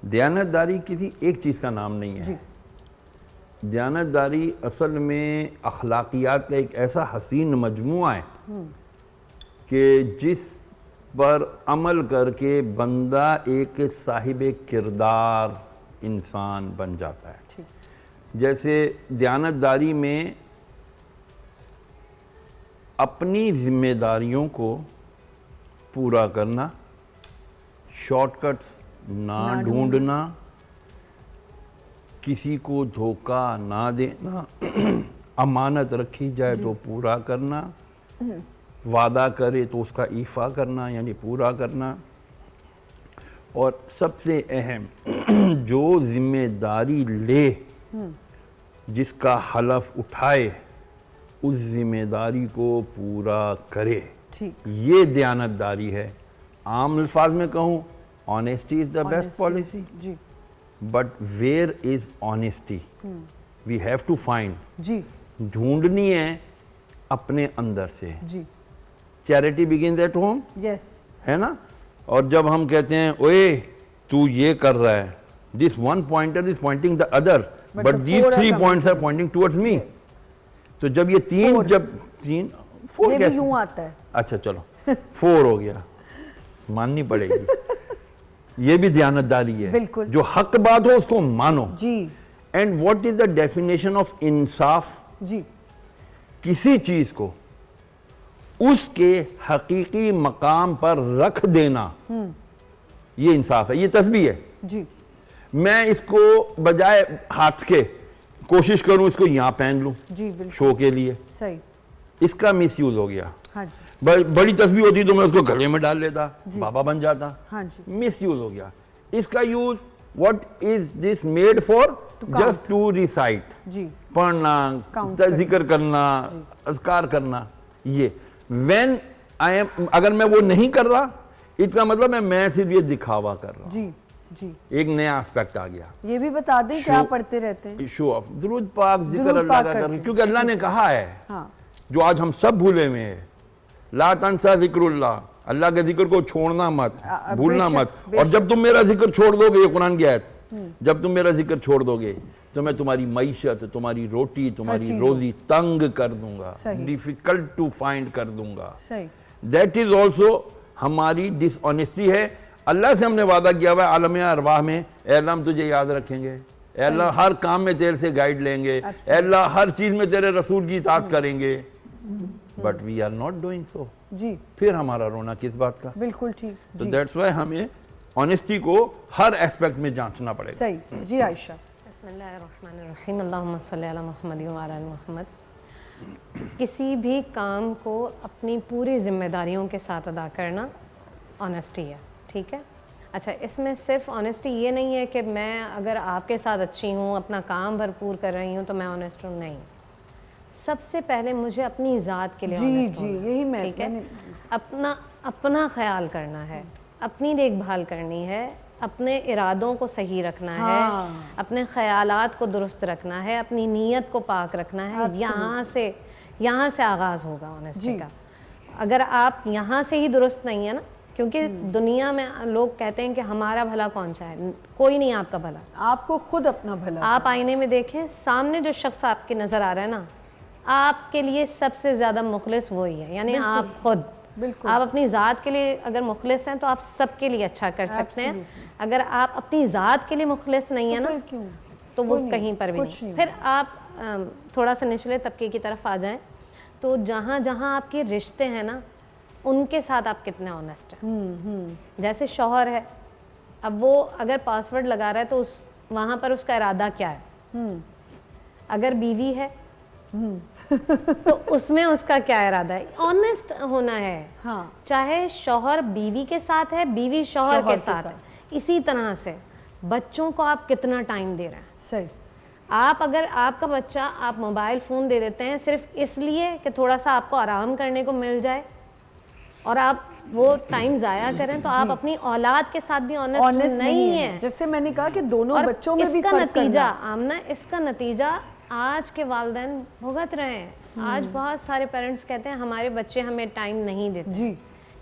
دیانتداری کسی ایک چیز کا نام نہیں ہے. دیانتداری اصل میں اخلاقیات کا ایک ایسا حسین مجموعہ ہے کہ جس پر عمل کر کے بندہ ایک صاحب کردار انسان بن جاتا ہے. جیسے دیانتداری میں اپنی ذمہ داریوں کو پورا کرنا، شارٹ کٹس نہ ڈھونڈنا، کسی کو دھوکہ نہ دینا، امانت رکھی جائے تو پورا کرنا، وعدہ کرے تو اس کا ایفا کرنا یعنی پورا کرنا، اور سب سے اہم جو ذمہ داری لے، جس کا حلف اٹھائے، اس ذمہ داری کو پورا کرے. یہ دیانتداری ہے. عام الفاظ میں کہوں honesty is the best policy. But where is honesty? We have to find. ڈھونڈنی ہے اپنے اندر سے. Charity begins at home. ہے نا؟ اور جب ہم کہتے ہیں اوے تو یہ کر رہا ہے, this one pointer is pointing the other, but these 3 points are pointing towards me. تو جب یہ تین فور یہ بھی یوں آتا ہے. اچھا چلو 4 ہو گیا, ماننی پڑے گی. یہ بھی دیانتداری ہے, جو حق بات ہو اس کو مانو. And what is the definition of انصاف؟ کسی چیز کو اس کے حقیقی مقام پر رکھ دینا, یہ انصاف ہے. یہ تسبیح ہے. میں اس کو بجائے ہاتھ کے کوشش کروں اس کو یہاں پہن لوں شو کے لیے, اس کا مس یوز ہو گیا. بڑی تسبیح ہوتی تو میں اس کو گلے میں ڈال لیتا, بابا بن جاتا. مس یوز ہو گیا. اس کا use what is this made for? Just to recite, پڑھنا, ذکر کرنا, اذکار کرنا. یہ when I am, اگر میں وہ نہیں کر رہا اس کا مطلب میں صرف یہ دکھاوا کر رہا ہوں. ایک نیا اسپیکٹ آ گیا. یہ بھی بتا دیں کیا پڑھتے رہتے ہیں, شو آف, درود پاک, ذکر اللہ کا کرنا, کیونکہ اللہ نے کہا ہے جو آج ہم سب بھولے ہوئے ہیں, لا تنسا ذکر اللہ, اللہ کے ذکر کو چھوڑنا مت, بھولنا مت. اور جب تم میرا ذکر چھوڑ دو گے, یہ قرآن کی آیت, جب تم میرا ذکر چھوڑ دو گے تو میں تمہاری معیشت, تمہاری روٹی, تمہاری روزی تنگ کر دوں گا, ڈیفیکلٹ ٹو فائنڈ کر دوں گا. دیٹ از آلسو ہماری ڈس آنیسٹی ہے. اللہ سے ہم نے وعدہ کیا ہوا ہے عالم ارواح میں, اے اللہ ہم تجھے یاد رکھیں گے, اے اللہ ہر کام میں تیرے سے گائیڈ لیں گے, اے اللہ ہر چیز میں تیرے رسول کی اطاعت کریں گے. But we are not doing so. پھر ہمارا رونا کس بات کا؟ بالکل ٹھیک. تو دیٹس وائی ہمیں آنیسٹی کو ہر ایسپیکٹ میں جانچنا پڑے گا. صحیح. جی عائشہ. بسم اللہ الرحمن الرحیم. اللہم صلی علی محمد وعلی آل محمد. کسی بھی کام کو اپنی پوری ذمہ داریوں کے ساتھ ادا کرنا آنیسٹی ہے. ٹھیک ہے. اچھا, اس میں صرف آنیسٹی یہ نہیں ہے کہ میں اگر آپ کے ساتھ اچھی ہوں, اپنا کام بھرپور کر رہی ہوں تو میں آنیسٹ ہوں. نہیں, سب سے پہلے مجھے اپنی ذات کے لیے آنیسٹ ہونا. یہی میں, ٹھیک ہے. اپنا خیال کرنا ہے, اپنی دیکھ بھال کرنی ہے, اپنے ارادوں کو صحیح رکھنا ہے, اپنے خیالات کو درست رکھنا ہے, اپنی نیت کو پاک رکھنا ہے. یہاں سے آغاز ہوگا آنیسٹی کا. اگر آپ یہاں سے ہی درست نہیں ہے نا, کیونکہ دنیا میں لوگ کہتے ہیں کہ ہمارا بھلا کون چاہے, کوئی نہیں آپ کا بھلا, آپ کو خود اپنا بھلا. آپ آئینے میں دیکھیں, سامنے جو شخص آپ کے نظر آ رہا ہے نا, آپ کے لیے سب سے زیادہ مخلص وہی ہے. یعنی آپ خود, آپ اپنی ذات کے لیے اگر مخلص ہیں تو آپ سب کے لیے اچھا کر سکتے ہیں. اگر آپ اپنی ذات کے لیے مخلص نہیں ہیں نا, تو وہ کہیں پر بھی نہیں. پھر آپ تھوڑا سا نچلے طبقے کی طرف آ جائیں, تو جہاں جہاں آپ کے رشتے ہیں نا, ان کے ساتھ آپ کتنے آنیسٹ ہیں. جیسے شوہر ہے, اب وہ اگر پاسورڈ لگا رہا ہے تو وہاں پر اس کا ارادہ کیا ہے. اگر بیوی ہے تو اس میں اس کا کیا ارادہ ہے. آنیسٹ ہونا ہے. چاہے شوہر بیوی کے ساتھ ہے, بیوی شوہر کے ساتھ ہے. اسی طرح سے بچوں کو آپ کتنا ٹائم دے رہے ہیں. صحیح. اگر آپ کا بچہ آپ موبائل فون دے دیتے ہیں صرف اس لیے کہ تھوڑا سا آپ کو آرام کرنے کو مل جائے, اور آپ وہ ٹائم ضائع کریں, تو آپ اپنی اولاد کے ساتھ بھی آنیسٹ نہیں ہیں. جیسے میں نے کہا کہ دونوں بچوں میں بھی فرق کرنا. اس کا نتیجہ آمنہ, اس کا نتیجہ آج کے والدین بھگت رہے ہیں. آج بہت سارے پیرنٹس کہتے ہیں ہمارے بچے ہمیں ٹائم نہیں دیتے.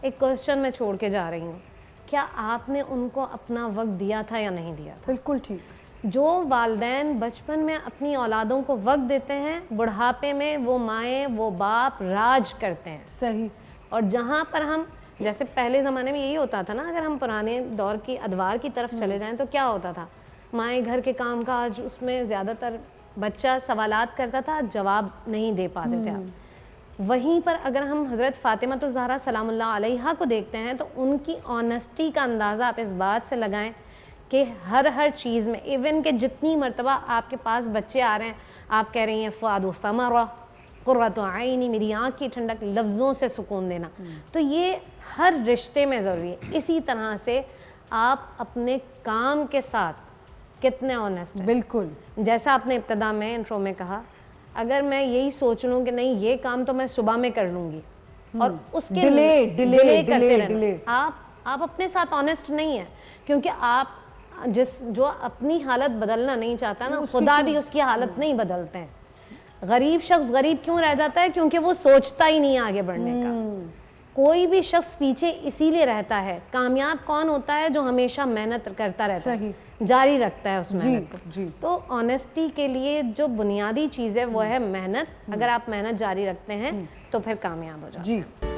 ایک کوسچن میں چھوڑ کے جا رہی ہوں, کیا آپ نے ان کو اپنا وقت دیا تھا یا نہیں دیا تھا. بالکل ٹھیک. جو والدین بچپن میں اپنی اولادوں کو وقت دیتے ہیں, بڑھاپے میں وہ مائیں وہ باپ راج کرتے ہیں. صحیح. اور جہاں پر ہم, جیسے پہلے زمانے میں یہی ہوتا تھا نا, اگر ہم پرانے دور کی ادوار کی طرف چلے جائیں تو کیا ہوتا تھا, مائیں گھر کے کام کاج, اس میں زیادہ تر بچہ سوالات کرتا تھا, جواب نہیں دے پاتے تھے آپ. وہیں پر اگر ہم حضرت فاطمہ الزہرا سلام اللہ علیہا کو دیکھتے ہیں تو ان کی آنیسٹی کا اندازہ آپ اس بات سے لگائیں کہ ہر چیز میں, ایون کہ جتنی مرتبہ آپ کے پاس بچے آ رہے ہیں, آپ کہہ رہی ہیں فؤاد و ثمرہ قرۃ عینی, میری آنکھ کی ٹھنڈک, لفظوں سے سکون دینا. تو یہ ہر رشتے میں ضروری ہے. اسی طرح سے آپ اپنے کام کے ساتھ کتنے آنیسٹ ہیں. بالکل. جیسا آپ نے ابتدا میں انٹرو میں کہا, اگر میں یہی سوچ لوں کہ نہیں یہ کام تو میں صبح میں کر لوں گی اور اس کے ڈیلے کرتے رہنا, آپ اپنے ساتھ آنیسٹ نہیں ہیں. کیونکہ آپ جو اپنی حالت بدلنا نہیں چاہتا نا, خدا بھی اس کی حالت نہیں بدلتے ہیں. غریب شخص غریب کیوں رہ جاتا ہے؟ کیونکہ وہ سوچتا ہی نہیں آگے بڑھنے کا. کوئی بھی شخص پیچھے اسی لیے رہتا ہے. کامیاب کون ہوتا ہے؟ جو ہمیشہ محنت کرتا رہتا ہے, جاری رکھتا ہے اس محنت کو. تو آنیسٹی کے لیے جو بنیادی چیز ہے وہ ہے محنت. اگر آپ محنت جاری رکھتے ہیں تو پھر کامیاب ہو جاتے ہیں.